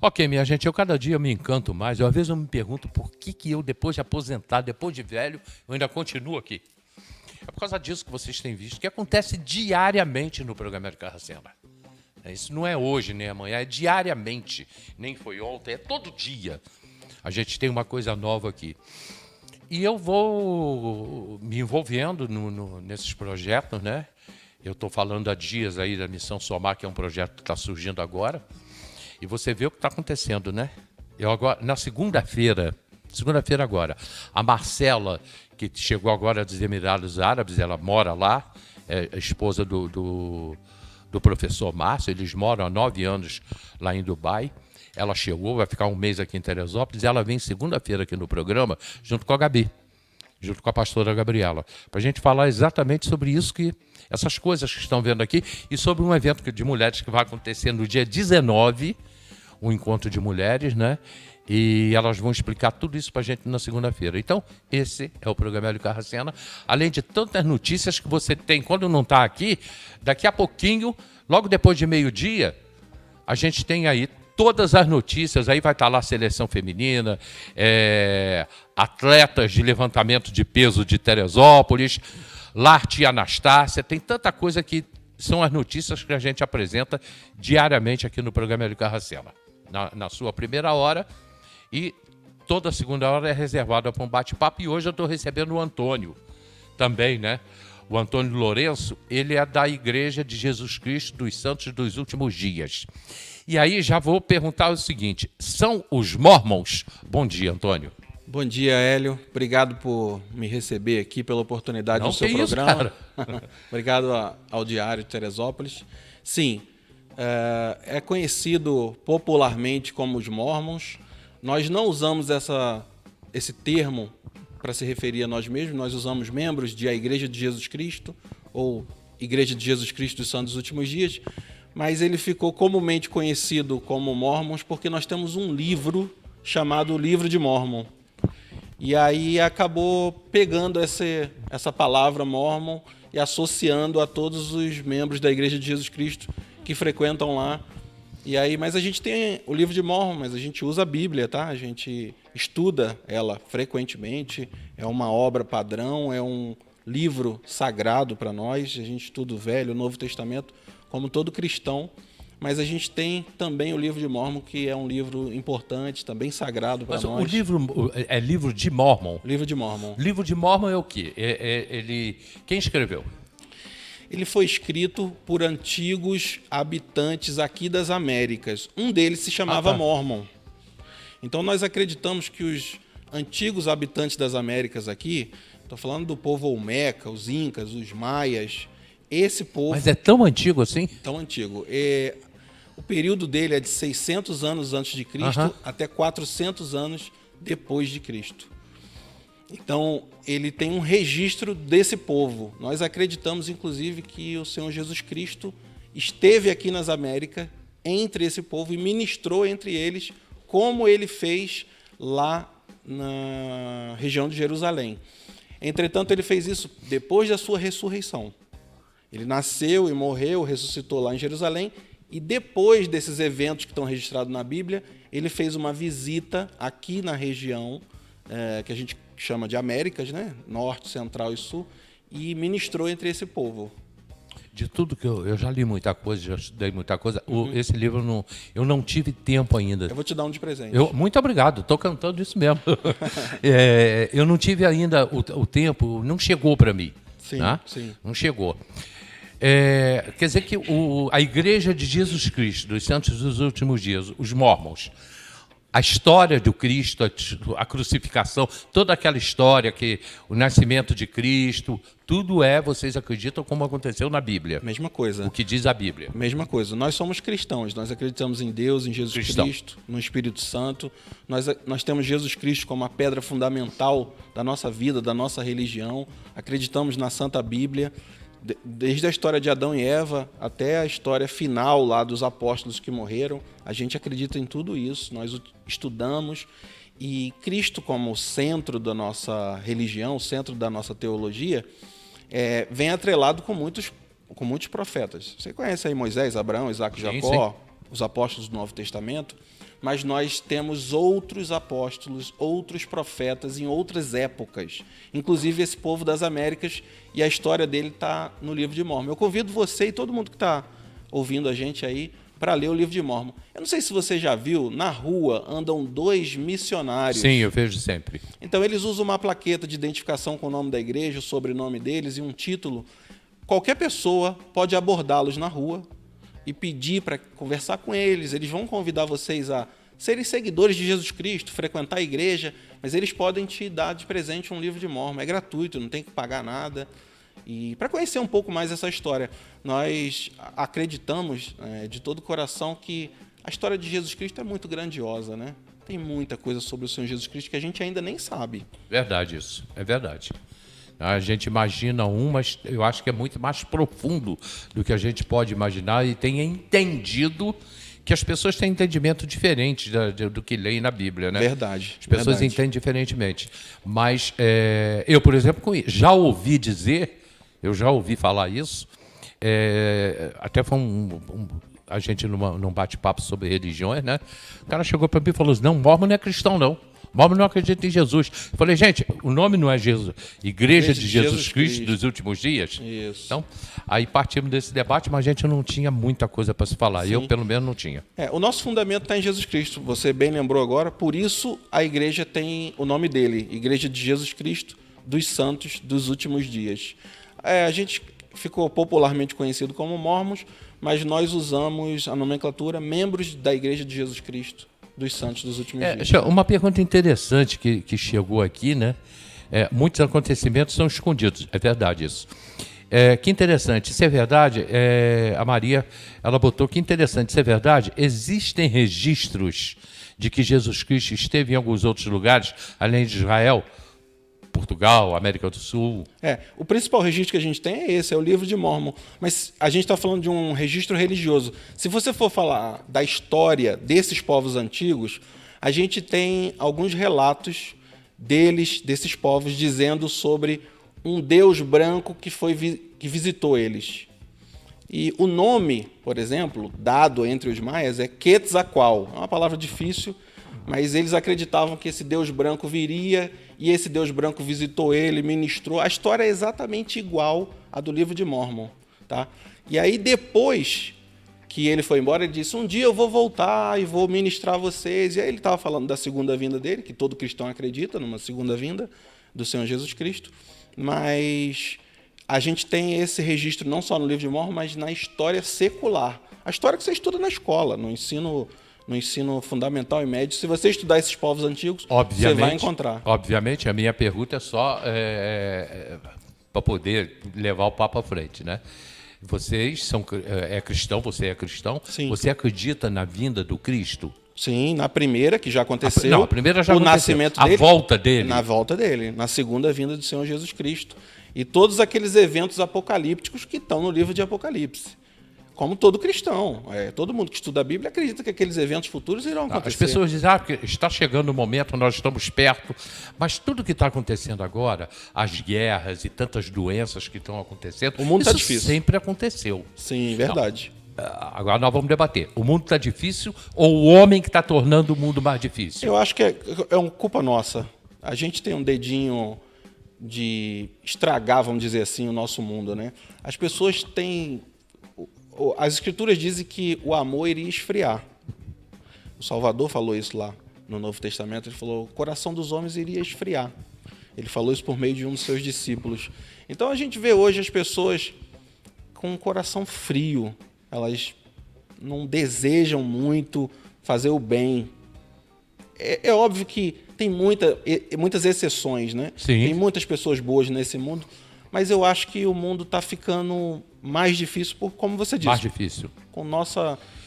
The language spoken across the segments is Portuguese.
Ok, minha gente, eu cada dia me encanto mais. Às vezes eu me pergunto por que eu, depois de aposentar, depois de velho, eu ainda continuo aqui. É por causa disso que vocês têm visto, que acontece diariamente no programa de Carracena. Isso não é hoje nem amanhã, é diariamente. Nem foi ontem, é todo dia. A gente tem uma coisa nova aqui. E eu vou me envolvendo nesses projetos, né? Eu estou falando há dias aí da Missão Somar, que é um projeto que está surgindo agora. E você vê o que está acontecendo, né? Eu agora, na segunda-feira agora, a Marcela, que chegou agora dos Emirados Árabes, ela mora lá, é a esposa do professor Márcio, eles moram há 9 anos lá em Dubai. Ela chegou, vai ficar um mês aqui em Teresópolis, e ela vem segunda-feira aqui no programa, junto com a Gabi, junto com a pastora Gabriela, para a gente falar exatamente sobre isso, essas coisas que estão vendo aqui, e sobre um evento de mulheres que vai acontecer no dia 19, um encontro de mulheres, né? E elas vão explicar tudo isso para a gente na segunda-feira. Então, esse é o programa Hélio Carracena. Além de tantas notícias que você tem quando não está aqui, daqui a pouquinho, logo depois de meio-dia, a gente tem aí todas as notícias. Aí vai estar lá a seleção feminina, atletas de levantamento de peso de Teresópolis, Larte e Anastácia. Tem tanta coisa que são as notícias que a gente apresenta diariamente aqui no programa Hélio Carracena. Na sua primeira hora, e toda segunda hora é reservada para um bate-papo. E hoje eu estou recebendo o Antônio também, né? O Antônio Lourenço, ele é da Igreja de Jesus Cristo dos Santos dos Últimos Dias. E aí já vou perguntar o seguinte, são os Mormons? Bom dia, Antônio. Bom dia, Hélio. Obrigado por me receber aqui, pela oportunidade do seu programa. Obrigado ao Diário de Teresópolis. Sim, é conhecido popularmente como os Mormons. Nós não usamos esse termo para se referir a nós mesmos, nós usamos membros da Igreja de Jesus Cristo, ou Igreja de Jesus Cristo dos Santos dos Últimos Dias, mas ele ficou comumente conhecido como Mormons porque nós temos um livro chamado Livro de Mormon. E aí acabou pegando essa palavra Mormon e associando a todos os membros da Igreja de Jesus Cristo que frequentam lá. E aí, mas a gente tem o livro de Mormon, mas a gente usa a Bíblia, tá? A gente estuda ela frequentemente, é uma obra padrão, é um livro sagrado para nós, a gente estuda o Velho, o Novo Testamento, como todo cristão, mas a gente tem também o livro de Mormon, que é um livro importante, também sagrado para nós. O livro é livro de Mormon? Livro de Mormon. Livro de Mormon é o quê? Quem escreveu? Ele foi escrito por antigos habitantes aqui das Américas. Um deles se chamava Mormon. Então nós acreditamos que os antigos habitantes das Américas aqui, estou falando do povo Olmeca, os Incas, os Maias, esse povo... Mas é tão antigo assim? Tão antigo. O período dele é de 600 anos antes de Cristo até 400 anos depois de Cristo. Então, ele tem um registro desse povo. Nós acreditamos, inclusive, que o Senhor Jesus Cristo esteve aqui nas Américas, entre esse povo, e ministrou entre eles, como ele fez lá na região de Jerusalém. Entretanto, ele fez isso depois da sua ressurreição. Ele nasceu e morreu, ressuscitou lá em Jerusalém, e depois desses eventos que estão registrados na Bíblia, ele fez uma visita aqui na região, que a gente chama de Américas, né? Norte, Central e Sul, e ministrou entre esse povo. De tudo que eu já li muita coisa, já estudei muita coisa, esse livro eu não tive tempo ainda. Eu vou te dar um de presente. Muito obrigado, estou cantando isso mesmo. Eu não tive ainda o tempo, não chegou para mim. Sim, né? Sim. Não chegou. Quer dizer que a Igreja de Jesus Cristo, dos Santos dos Últimos Dias, os Mormons, a história do Cristo, a crucificação, toda aquela história, que o nascimento de Cristo, tudo vocês acreditam como aconteceu na Bíblia? Mesma coisa. O que diz a Bíblia? Mesma coisa. Nós somos cristãos, nós acreditamos em Deus, em Jesus Cristo, no Espírito Santo. Nós temos Jesus Cristo como a pedra fundamental da nossa vida, da nossa religião. Acreditamos na Santa Bíblia. Desde a história de Adão e Eva até a história final lá dos apóstolos que morreram, a gente acredita em tudo isso, nós estudamos, e Cristo como centro da nossa religião, centro da nossa teologia, vem atrelado com muitos profetas. Você conhece aí Moisés, Abraão, Isaac, Jacó, os apóstolos do Novo Testamento, mas nós temos outros apóstolos, outros profetas em outras épocas, inclusive esse povo das Américas, e a história dele está no livro de Mórmon. Eu convido você e todo mundo que está ouvindo a gente aí para ler o livro de Mórmon. Eu não sei se você já viu, na rua andam 2 missionários. Sim, eu vejo sempre. Então eles usam uma plaqueta de identificação com o nome da igreja, o sobrenome deles e um título. Qualquer pessoa pode abordá-los na rua e pedir para conversar com eles. Eles vão convidar vocês a serem seguidores de Jesus Cristo, frequentar a igreja, mas eles podem te dar de presente um livro de Mórmon. É gratuito, não tem que pagar nada. E para conhecer um pouco mais essa história, nós acreditamos de todo o coração que a história de Jesus Cristo é muito grandiosa, né? Tem muita coisa sobre o Senhor Jesus Cristo que a gente ainda nem sabe. Verdade isso, é verdade. A gente imagina mas eu acho que é muito mais profundo do que a gente pode imaginar e tem entendido que as pessoas têm entendimento diferente do que leem na Bíblia, né? Verdade. As pessoas entendem diferentemente. Mas eu, por exemplo, já ouvi dizer, eu já ouvi falar isso, até foi a gente num bate-papo sobre religiões, né? O cara chegou para mim e falou assim, não, Mórmon não é cristão, não. Mórmon não acredita em Jesus. Eu falei, gente, o nome não é Jesus, Igreja de Jesus Cristo dos Últimos Dias? Isso. Então, aí partimos desse debate, mas a gente não tinha muita coisa para se falar. Sim. Eu, pelo menos, não tinha. O nosso fundamento está em Jesus Cristo. Você bem lembrou agora, por isso a igreja tem o nome dele, Igreja de Jesus Cristo dos Santos dos Últimos Dias. A gente ficou popularmente conhecido como Mormons, mas nós usamos a nomenclatura membros da Igreja de Jesus Cristo dos Santos dos Últimos Dias. Uma pergunta interessante que chegou aqui, né? Muitos acontecimentos são escondidos, é verdade isso. Que interessante, isso é verdade, a Maria, ela botou, que interessante, isso é verdade, existem registros de que Jesus Cristo esteve em alguns outros lugares, além de Israel, Portugal, América do Sul. O principal registro que a gente tem é esse, é o livro de Mórmon. Mas a gente está falando de um registro religioso. Se você for falar da história desses povos antigos, a gente tem alguns relatos desses povos, dizendo sobre um Deus branco que visitou eles. E o nome, por exemplo, dado entre os maias é Quetzalcoatl. É uma palavra difícil, mas eles acreditavam que esse Deus branco viria e esse Deus branco visitou ele, ministrou. A história é exatamente igual à do livro de Mórmon. Tá? E aí, depois que ele foi embora, ele disse, um dia eu vou voltar e vou ministrar a vocês. E aí ele estava falando da segunda vinda dele, que todo cristão acredita numa segunda vinda do Senhor Jesus Cristo. Mas a gente tem esse registro não só no livro de Mórmon, mas na história secular. A história que você estuda na escola, no ensino fundamental e médio. Se você estudar esses povos antigos, você vai encontrar. Obviamente, a minha pergunta é só para poder levar o papo à frente, né? Vocês são cristão, você é cristão. Sim. Você acredita na vinda do Cristo? Sim, na primeira, que já aconteceu. A primeira já aconteceu. Nascimento dele. A volta dele. Na volta dele, na segunda vinda do Senhor Jesus Cristo. E todos aqueles eventos apocalípticos que estão no livro de Apocalipse. Como todo cristão. Todo mundo que estuda a Bíblia acredita que aqueles eventos futuros irão acontecer. As pessoas dizem que está chegando o momento, nós estamos perto. Mas tudo que está acontecendo agora, as guerras e tantas doenças que estão acontecendo, o mundo isso está difícil. Sempre aconteceu. Sim, verdade. Agora nós vamos debater. O mundo está difícil ou o homem que está tornando o mundo mais difícil? Eu acho que é uma culpa nossa. A gente tem um dedinho de estragar, vamos dizer assim, o nosso mundo, né? As pessoas têm... As Escrituras dizem que o amor iria esfriar. O Salvador falou isso lá no Novo Testamento. Ele falou que o coração dos homens iria esfriar. Ele falou isso por meio de um dos seus discípulos. Então a gente vê hoje as pessoas com um coração frio. Elas não desejam muito fazer o bem. É óbvio que tem muitas exceções, né? Sim. Tem muitas pessoas boas nesse mundo. Mas eu acho que o mundo está ficando mais difícil, como você disse. Mais difícil.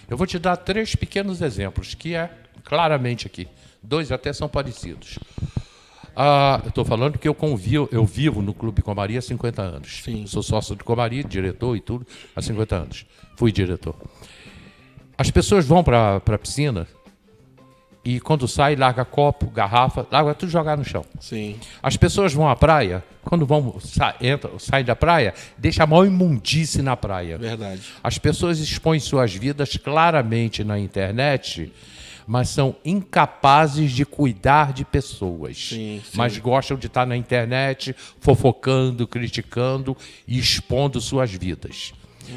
Eu vou te dar 3 pequenos exemplos, que é claramente aqui. 2 até são parecidos. Eu estou falando que eu vivo no Clube Comaria há 50 anos. Sim. Sou sócio do Comaria, diretor e tudo, há 50 anos. Fui diretor. As pessoas vão para a piscina e quando sai, larga copo, garrafa, larga tudo jogar no chão. Sim. As pessoas vão à praia, quando saem da praia, deixa a maior imundice na praia. Verdade. As pessoas expõem suas vidas claramente na internet mas são incapazes de cuidar de pessoas. Sim. Mas gostam de estar na internet, fofocando, criticando e expondo suas vidas.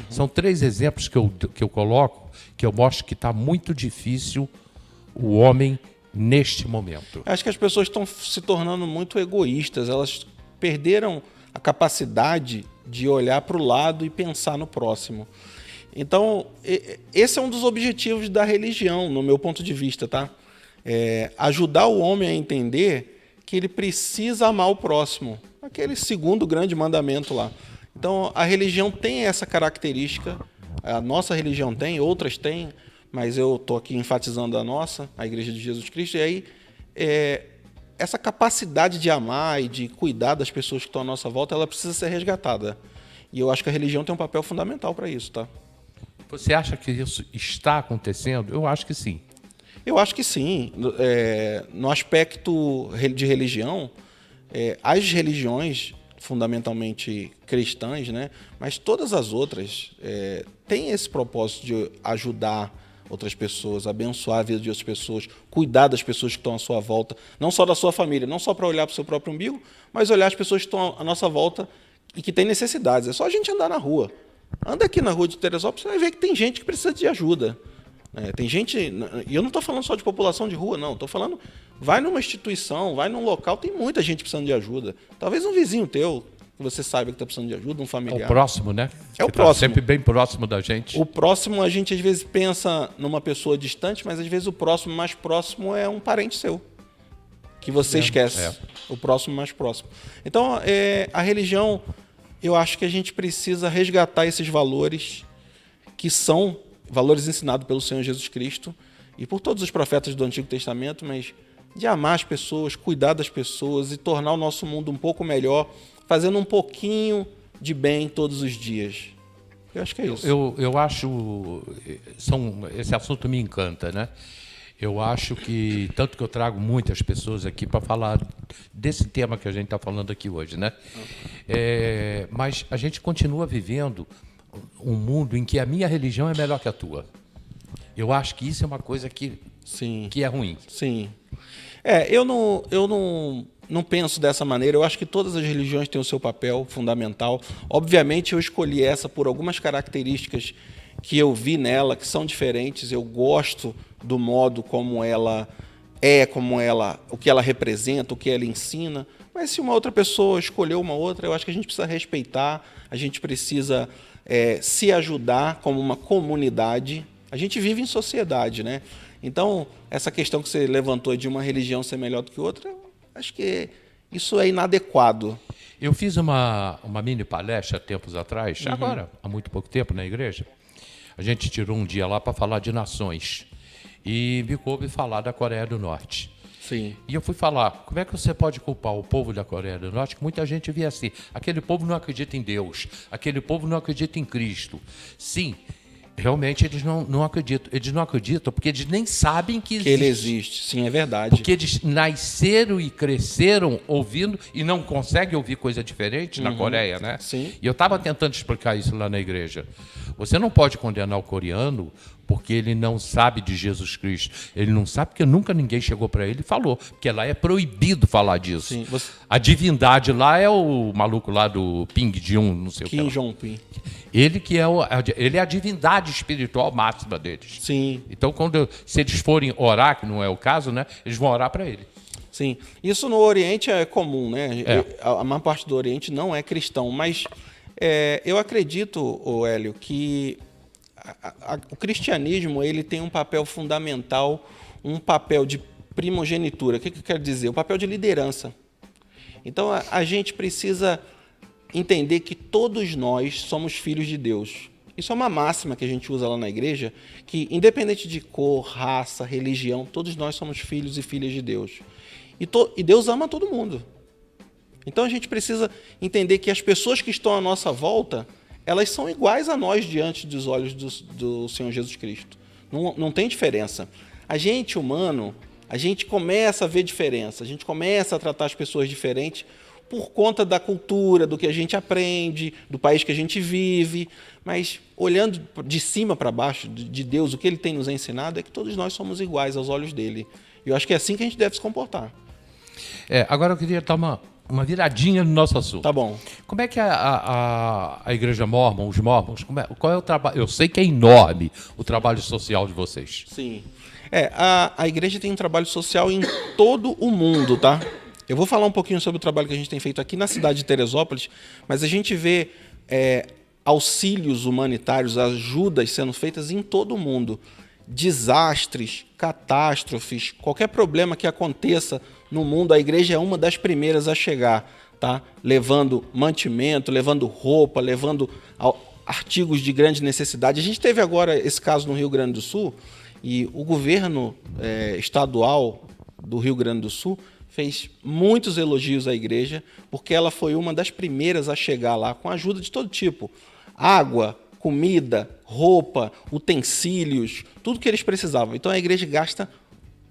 São 3 exemplos que eu coloco, que eu mostro que está muito difícil o homem neste momento. Acho que as pessoas estão se tornando muito egoístas, elas perderam a capacidade de olhar para o lado e pensar no próximo. Então, esse é um dos objetivos da religião, no meu ponto de vista, tá? Ajudar o homem a entender que ele precisa amar o próximo. Aquele segundo grande mandamento lá. Então, a religião tem essa característica, a nossa religião tem, outras têm, mas eu estou aqui enfatizando a nossa, a Igreja de Jesus Cristo, e aí essa capacidade de amar e de cuidar das pessoas que estão à nossa volta, ela precisa ser resgatada. E eu acho que a religião tem um papel fundamental para isso, tá? Você acha que isso está acontecendo? Eu acho que sim. Eu acho que sim. No aspecto de religião, as religiões fundamentalmente cristãs, né? Mas todas as outras têm esse propósito de ajudar outras pessoas, abençoar a vida de outras pessoas, cuidar das pessoas que estão à sua volta, não só da sua família, não só para olhar para o seu próprio umbigo, mas olhar as pessoas que estão à nossa volta e que têm necessidades. É só a gente andar na rua. Anda aqui na rua de Teresópolis, você vai ver que tem gente que precisa de ajuda. Tem gente, e eu não estou falando só de população de rua, não. Estou falando, vai numa instituição, vai num local, tem muita gente precisando de ajuda. Talvez um vizinho teu, que você saiba que está precisando de ajuda, um familiar. É o próximo, né? É o próximo. Sempre bem próximo da gente. O próximo, a gente às vezes pensa numa pessoa distante, mas às vezes o próximo mais próximo é um parente seu, que você esquece. O próximo mais próximo. Então, a religião, eu acho que a gente precisa resgatar esses valores que são valores ensinados pelo Senhor Jesus Cristo e por todos os profetas do Antigo Testamento, mas de amar as pessoas, cuidar das pessoas e tornar o nosso mundo um pouco melhor, fazendo um pouquinho de bem todos os dias. Eu acho que é isso. Eu acho... esse assunto me encanta, né? Eu acho que... Tanto que eu trago muitas pessoas aqui para falar desse tema que a gente está falando aqui hoje, né? Mas a gente continua vivendo um mundo em que a minha religião é melhor que a tua. Eu acho que isso é uma coisa que é ruim. Sim. Eu não penso dessa maneira. Eu acho que todas as religiões têm o seu papel fundamental. Obviamente, eu escolhi essa por algumas características que eu vi nela, que são diferentes. Eu gosto do modo como ela o que ela representa, o que ela ensina. Mas se uma outra pessoa escolheu uma outra, eu acho que a gente precisa respeitar, a gente precisa se ajudar como uma comunidade. A gente vive em sociedade, né? Então, essa questão que você levantou de uma religião ser melhor do que outra, acho que isso é inadequado. Eu fiz uma mini palestra tempos atrás, agora, há muito pouco tempo, na igreja. A gente tirou um dia lá para falar de nações. E me coube falar da Coreia do Norte. Sim. E eu fui falar, como é que você pode culpar o povo da Coreia do Norte? Que muita gente via assim, aquele povo não acredita em Deus, aquele povo não acredita em Cristo. Sim, realmente eles não acreditam. Eles não acreditam porque eles nem sabem que existe. Que ele existe, sim, é verdade. Porque eles nasceram e cresceram ouvindo e não conseguem ouvir coisa diferente na Coreia, né? Sim. E eu estava tentando explicar isso lá na igreja. Você não pode condenar o coreano porque ele não sabe de Jesus Cristo. Ele não sabe porque nunca ninguém chegou para ele e falou. Porque lá é proibido falar disso. Sim, A divindade lá é o maluco lá do Ping Jong, não sei o que. Kim Jong-un. Ele que ele é a divindade espiritual máxima deles. Sim. Então, se eles forem orar, que não é o caso, né, eles vão orar para ele. Sim. Isso no Oriente é comum, né? A maior parte do Oriente não é cristão, mas eu acredito, Hélio, que o cristianismo ele tem um papel fundamental, um papel de primogenitura. O que eu quero dizer? O papel de liderança. Então, a gente precisa entender que todos nós somos filhos de Deus. Isso é uma máxima que a gente usa lá na igreja, que independente de cor, raça, religião, todos nós somos filhos e filhas de Deus. E Deus ama todo mundo. Então a gente precisa entender que as pessoas que estão à nossa volta, elas são iguais a nós diante dos olhos do Senhor Jesus Cristo. Não tem diferença. A gente, humano, a gente começa a ver diferença, a gente começa a tratar as pessoas diferentes, por conta da cultura, do que a gente aprende, do país que a gente vive, mas olhando de cima para baixo, de Deus, o que Ele tem nos ensinado é que todos nós somos iguais aos olhos dele. E eu acho que é assim que a gente deve se comportar. Agora eu queria dar uma viradinha no nosso assunto. Tá bom. Como é que a igreja mórmon, os mórmons, qual é o trabalho? Eu sei que é enorme o trabalho social de vocês. Sim. A igreja tem um trabalho social em todo o mundo, tá? Eu vou falar um pouquinho sobre o trabalho que a gente tem feito aqui na cidade de Teresópolis, mas a gente vê auxílios humanitários, ajudas sendo feitas em todo o mundo. Desastres, catástrofes, qualquer problema que aconteça no mundo, a igreja é uma das primeiras a chegar, tá? Levando mantimento, levando roupa, levando artigos de grande necessidade. A gente teve agora esse caso no Rio Grande do Sul e o governo estadual do Rio Grande do Sul fez muitos elogios à igreja, porque ela foi uma das primeiras a chegar lá com ajuda de todo tipo. Água, comida, roupa, utensílios, tudo que eles precisavam. Então a igreja gasta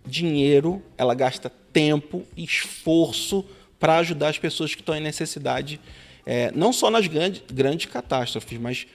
dinheiro, ela gasta tempo, esforço para ajudar as pessoas que estão em necessidade, não só nas grandes catástrofes, mas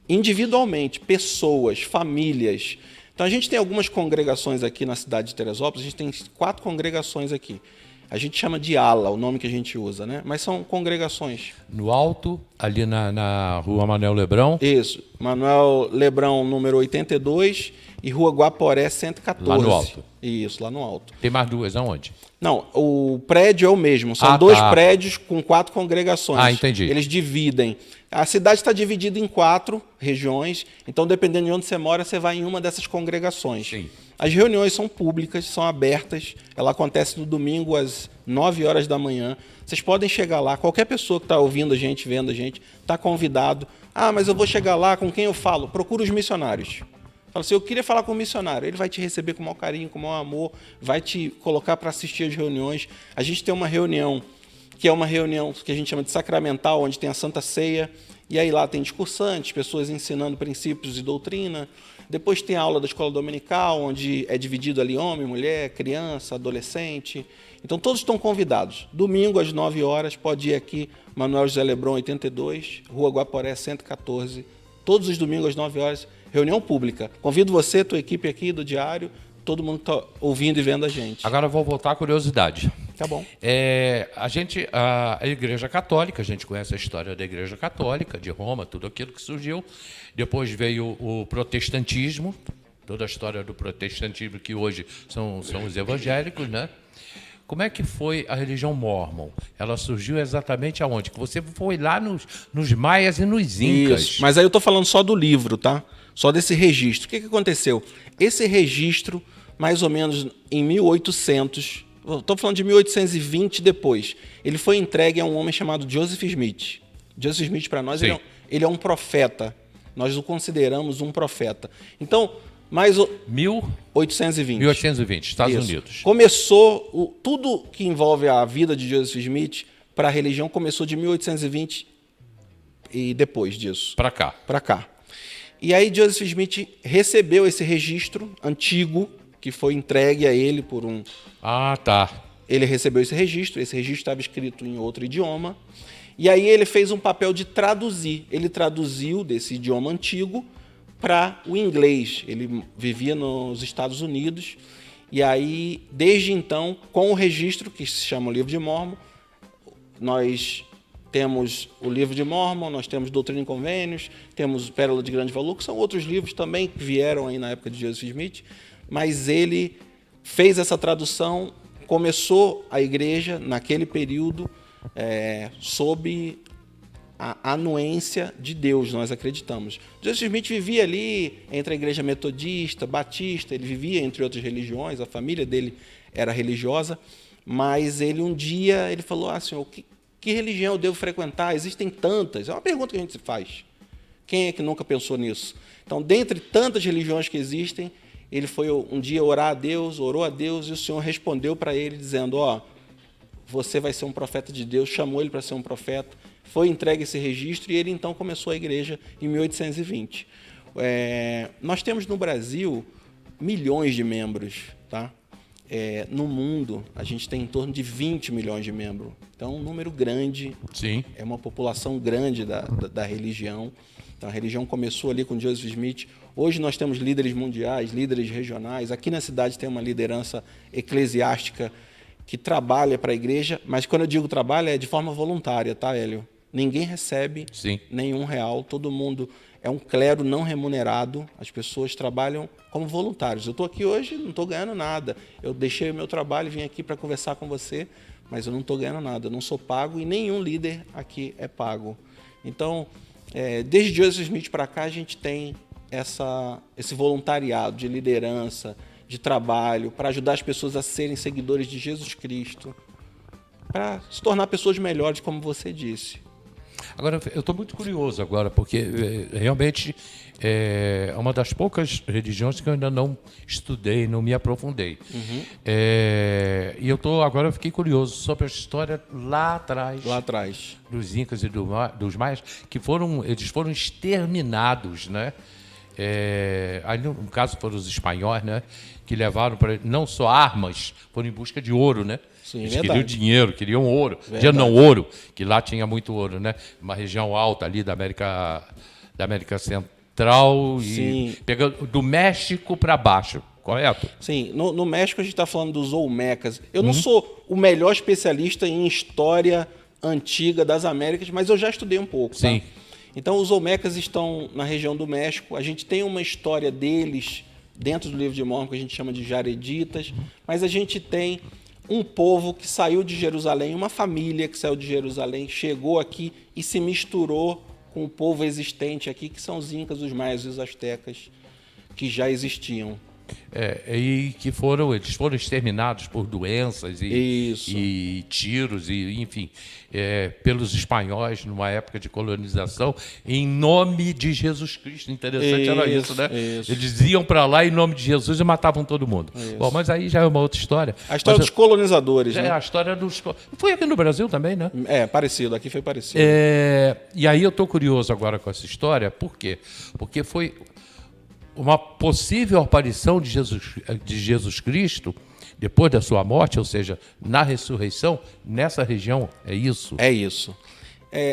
individualmente, pessoas, famílias. Então a gente tem algumas congregações aqui na cidade de Teresópolis, a gente tem 4 congregações aqui. A gente chama de ala, o nome que a gente usa, né? Mas são congregações. No alto, ali na rua Manuel Lebrão? Isso, Manuel Lebrão, número 82, e rua Guaporé, 114. Lá no alto? Isso, lá no alto. Tem mais 2, aonde? Não, o prédio é o mesmo, são 2 prédios com 4 congregações. Entendi. Eles dividem. A cidade está dividida em 4 regiões, então dependendo de onde você mora, você vai em uma dessas congregações. Sim. As reuniões são públicas, são abertas, ela acontece no domingo às 9 horas da manhã. Vocês podem chegar lá, qualquer pessoa que está ouvindo a gente, vendo a gente, está convidado. Mas eu vou chegar lá, com quem eu falo? Procura os missionários. Fala assim, eu queria falar com o missionário. Ele vai te receber com o maior carinho, com o maior amor, vai te colocar para assistir as reuniões. A gente tem uma reunião, que é uma reunião que a gente chama de sacramental, onde tem a Santa Ceia, e aí lá tem discursantes, pessoas ensinando princípios de doutrina. Depois tem a aula da escola dominical, onde é dividido ali homem, mulher, criança, adolescente. Então todos estão convidados. Domingo às 9 horas, pode ir aqui, Manuel José Lebrão 82, Rua Guaporé 114. Todos os domingos às 9 horas, reunião pública. Convido você, tua equipe aqui do Diário, todo mundo está ouvindo e vendo a gente. Agora eu vou voltar à curiosidade. Tá bom. A Igreja Católica, a gente conhece a história da Igreja Católica, de Roma, tudo aquilo que surgiu. Depois veio o protestantismo, toda a história do protestantismo, que hoje são os evangélicos, né? Como é que foi a religião mórmon? Ela surgiu exatamente aonde? Que você foi lá nos maias e nos incas. Isso, mas aí eu estou falando só do livro, tá? Só desse registro. O que aconteceu? Esse registro, mais ou menos em 1800, estou falando de 1820 depois, ele foi entregue a um homem chamado Joseph Smith. Joseph Smith, para nós, ele é um profeta. Nós o consideramos um profeta. Então, mais 1820. 1820, Estados Unidos. Começou, tudo que envolve a vida de Joseph Smith para a religião começou de 1820 e depois disso. Para cá. Para cá. E aí Joseph Smith recebeu esse registro antigo, que foi entregue a ele por um... Ele recebeu esse registro estava escrito em outro idioma, e aí ele fez um papel de traduzir. Ele traduziu desse idioma antigo para o inglês. Ele vivia nos Estados Unidos, e aí, desde então, com o registro, que se chama o Livro de Mórmon, nós temos o Livro de Mórmon, nós temos Doutrina e Convênios, temos Pérola de Grande Valor, que são outros livros também que vieram aí na época de Joseph Smith, mas ele fez essa tradução, começou a igreja naquele período sob a anuência de Deus, nós acreditamos. Joseph Smith vivia ali entre a igreja metodista, batista, ele vivia entre outras religiões, a família dele era religiosa, mas ele um dia ele falou Senhor, que religião eu devo frequentar? Existem tantas. É uma pergunta que a gente se faz. Quem é que nunca pensou nisso? Então, dentre tantas religiões que existem, ele foi um dia orar a Deus, orou a Deus, e o Senhor respondeu para ele dizendo, você vai ser um profeta de Deus, chamou ele para ser um profeta, foi entregue esse registro, e ele então começou a igreja em 1820. Nós temos no Brasil milhões de membros, tá? no mundo, a gente tem em torno de 20 milhões de membros. Então, um número grande. Sim. É uma população grande da religião. Então, a religião começou ali com Joseph Smith. Hoje nós temos líderes mundiais, líderes regionais. Aqui na cidade tem uma liderança eclesiástica que trabalha para a igreja, mas quando eu digo trabalho é de forma voluntária, tá, Hélio? Ninguém recebe nenhum real, todo mundo é um clero não remunerado, as pessoas trabalham como voluntários. Eu estou aqui hoje, não estou ganhando nada. Eu deixei o meu trabalho, vim aqui para conversar com você, mas eu não estou ganhando nada, eu não sou pago e nenhum líder aqui é pago. Então, desde Joseph Smith para cá, a gente tem esse voluntariado de liderança, de trabalho, para ajudar as pessoas a serem seguidores de Jesus Cristo, para se tornar pessoas melhores, como você disse. Agora, eu estou muito curioso agora, porque realmente é uma das poucas religiões que eu ainda não estudei, não me aprofundei. Uhum. E agora eu fiquei curioso sobre a história lá atrás, dos Incas e dos Maias, que eles foram exterminados, né? Aí, no caso, foram os espanhóis, né? Que levaram não só armas, foram em busca de ouro, né? Sim, eles verdade. queriam dinheiro, queriam ouro. Dinheiro não, ouro, que lá tinha muito ouro, né? Uma região alta ali da América Central, e pegando do México para baixo, correto? Sim, no México a gente está falando dos Olmecas. Eu não sou o melhor especialista em história antiga das Américas, mas eu já estudei um pouco. Sim. Tá? Então, os Olmecas estão na região do México. A gente tem uma história deles dentro do livro de Mórmon, que a gente chama de Jareditas, mas a gente tem um povo que saiu de Jerusalém, uma família que saiu de Jerusalém, chegou aqui e se misturou com o povo existente aqui, que são os Incas, os Maias e os Astecas, que já existiam. E que eles foram exterminados por doenças e tiros, e enfim, pelos espanhóis numa época de colonização, em nome de Jesus Cristo. Interessante era isso, né? Eles iam para lá em nome de Jesus e matavam todo mundo. Bom, mas aí já é uma outra história. A história dos colonizadores, né? A história dos... Foi aqui no Brasil também, né? Parecido, aqui foi parecido. E aí eu estou curioso agora com essa história, por quê? Porque foi uma possível aparição de Jesus Cristo depois da sua morte, ou seja, na ressurreição, nessa região, é isso? É isso.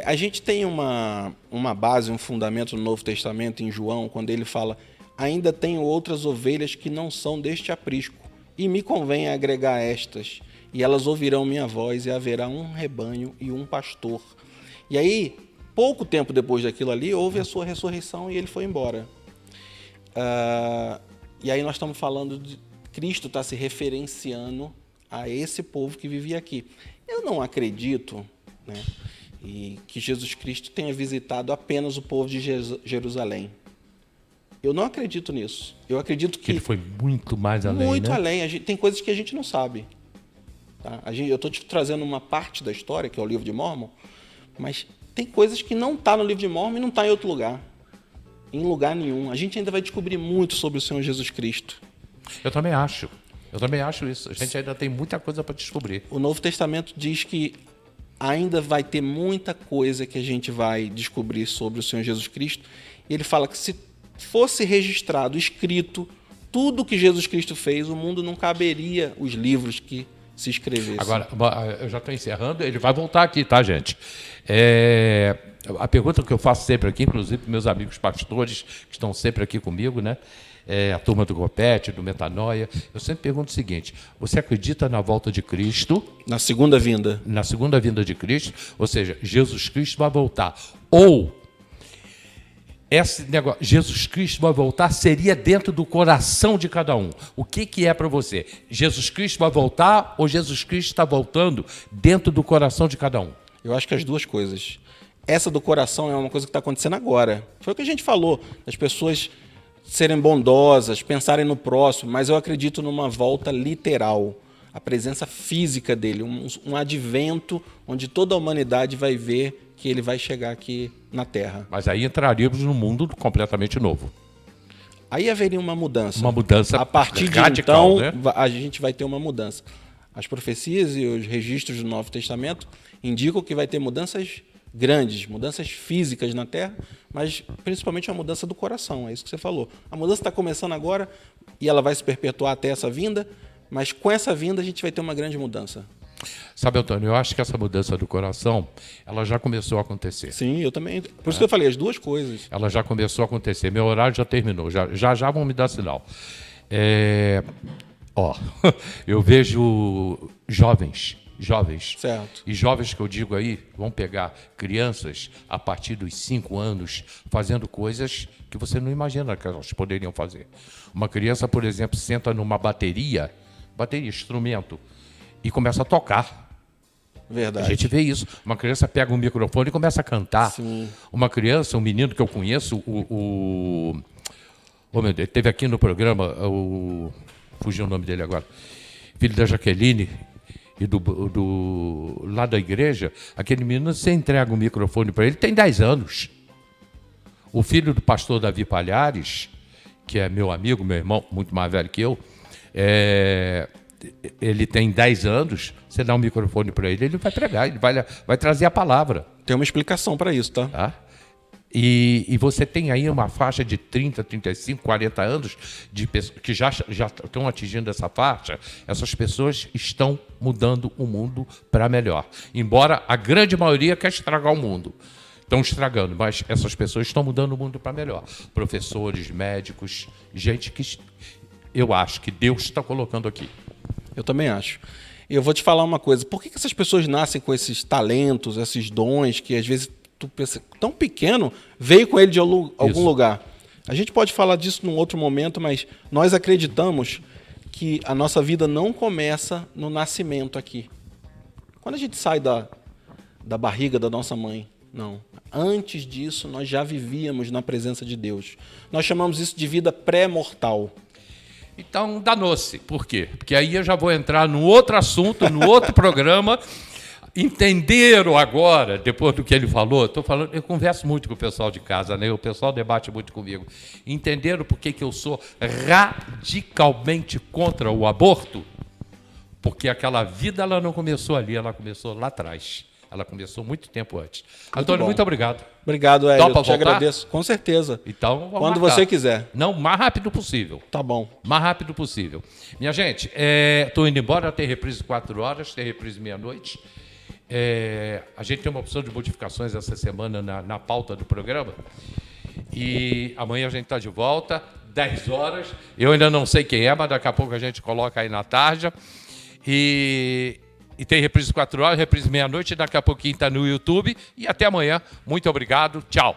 A gente tem uma base, um fundamento no Novo Testamento, em João, quando ele fala: ainda tenho outras ovelhas que não são deste aprisco, e me convém agregar estas, e elas ouvirão minha voz, e haverá um rebanho e um pastor. E aí, pouco tempo depois daquilo ali, houve a sua ressurreição e ele foi embora. E aí nós estamos falando de Cristo está se referenciando a esse povo que vivia aqui. Eu não acredito, né, que Jesus Cristo tenha visitado apenas o povo de Jerusalém. Eu não acredito nisso. Eu acredito que ele foi muito mais além. Muito além. Tem coisas que a gente não sabe. Tá? Eu estou te trazendo uma parte da história, que é o livro de Mórmon, mas tem coisas que não estão no livro de Mórmon e não estão em outro lugar. Em lugar nenhum. A gente ainda vai descobrir muito sobre o Senhor Jesus Cristo. Eu também acho isso. A gente ainda tem muita coisa para descobrir. O Novo Testamento diz que ainda vai ter muita coisa que a gente vai descobrir sobre o Senhor Jesus Cristo. E ele fala que se fosse registrado, escrito, tudo que Jesus Cristo fez, o mundo não caberia os livros que se escrevessem. Agora, eu já estou encerrando, ele vai voltar aqui, tá, gente? A pergunta que eu faço sempre aqui, inclusive para meus amigos pastores, que estão sempre aqui comigo, né? A turma do Copete, do Metanoia, eu sempre pergunto o seguinte: você acredita na volta de Cristo? Na segunda vinda. Na segunda vinda de Cristo, ou seja, Jesus Cristo vai voltar. Ou esse negócio, Jesus Cristo vai voltar, seria dentro do coração de cada um. O que é para você? Jesus Cristo vai voltar ou Jesus Cristo está voltando dentro do coração de cada um? Eu acho que as duas coisas. Essa do coração é uma coisa que está acontecendo agora. Foi o que a gente falou, as pessoas serem bondosas, pensarem no próximo, mas eu acredito numa volta literal, a presença física dele, um advento onde toda a humanidade vai ver que ele vai chegar aqui na Terra. Mas aí entraríamos num mundo completamente novo. Aí haveria uma mudança. Uma mudança a partir radical, de então, né? A gente vai ter uma mudança. As profecias e os registros do Novo Testamento indicam que vai ter mudanças grandes, mudanças físicas na Terra, mas principalmente a mudança do coração, é isso que você falou. A mudança está começando agora e ela vai se perpetuar até essa vinda, Mas com essa vinda a gente vai ter uma grande mudança. Sabe, Antônio, eu acho que essa mudança do coração, ela já começou a acontecer. Sim, eu também. Por isso que eu falei, as duas coisas. Ela já começou a acontecer. Meu horário já terminou. Já vão me dar sinal. Eu vejo jovens. Certo. E jovens que eu digo aí, vão pegar crianças a partir dos 5 anos fazendo coisas que você não imagina que elas poderiam fazer. Uma criança, por exemplo, senta numa bateria, instrumento, e começa a tocar. Verdade. A gente vê isso. Uma criança pega um microfone e começa a cantar. Sim. Uma criança, um menino que eu conheço, Oh, meu Deus, teve aqui no programa, fugiu o nome dele agora, filho da Jaqueline, e lá da igreja, aquele menino, você entrega um microfone para ele, tem 10 anos. O filho do pastor Davi Palhares, que é meu amigo, meu irmão, muito mais velho que eu, ele tem 10 anos, você dá um microfone para ele vai pregar, ele vai trazer a palavra. Tem uma explicação para isso, tá? E você tem aí uma faixa de 30, 35, 40 anos de pessoas que já estão atingindo essa faixa. Essas pessoas estão mudando o mundo para melhor. Embora a grande maioria quer estragar o mundo. Estão estragando, mas essas pessoas estão mudando o mundo para melhor. Professores, médicos, gente que eu acho que Deus está colocando aqui. Eu também acho. E eu vou te falar uma coisa. Por que essas pessoas nascem com esses talentos, esses dons que às vezes tu pensa, tão pequeno, veio com ele de algum lugar? A gente pode falar disso num outro momento, mas nós acreditamos que a nossa vida não começa no nascimento aqui. Quando a gente sai da barriga da nossa mãe, não. Antes disso, nós já vivíamos na presença de Deus. Nós chamamos isso de vida pré-mortal. Então, danou-se. Por quê? Porque aí eu já vou entrar num outro assunto, num outro programa. Entenderam agora, depois do que ele falou, eu converso muito com o pessoal de casa, né? O pessoal debate muito comigo. Entenderam por que eu sou radicalmente contra o aborto? Porque aquela vida ela não começou ali, ela começou lá atrás. Ela começou muito tempo antes. Antônio, muito obrigado. Obrigado, Hélio. Eu te agradeço. Com certeza. Então, vamos quando marcar. você quiser. Não, o mais rápido possível. Tá bom. Mais rápido possível. Minha gente, estou indo embora, tem reprise 4 horas, tem reprise meia-noite. A gente tem uma opção de modificações essa semana na pauta do programa. E amanhã a gente está de volta, 10 horas. Eu ainda não sei quem é, mas daqui a pouco a gente coloca aí na tarde. E tem reprise 4 horas, reprise meia-noite, daqui a pouquinho está no YouTube. E até amanhã. Muito obrigado. Tchau.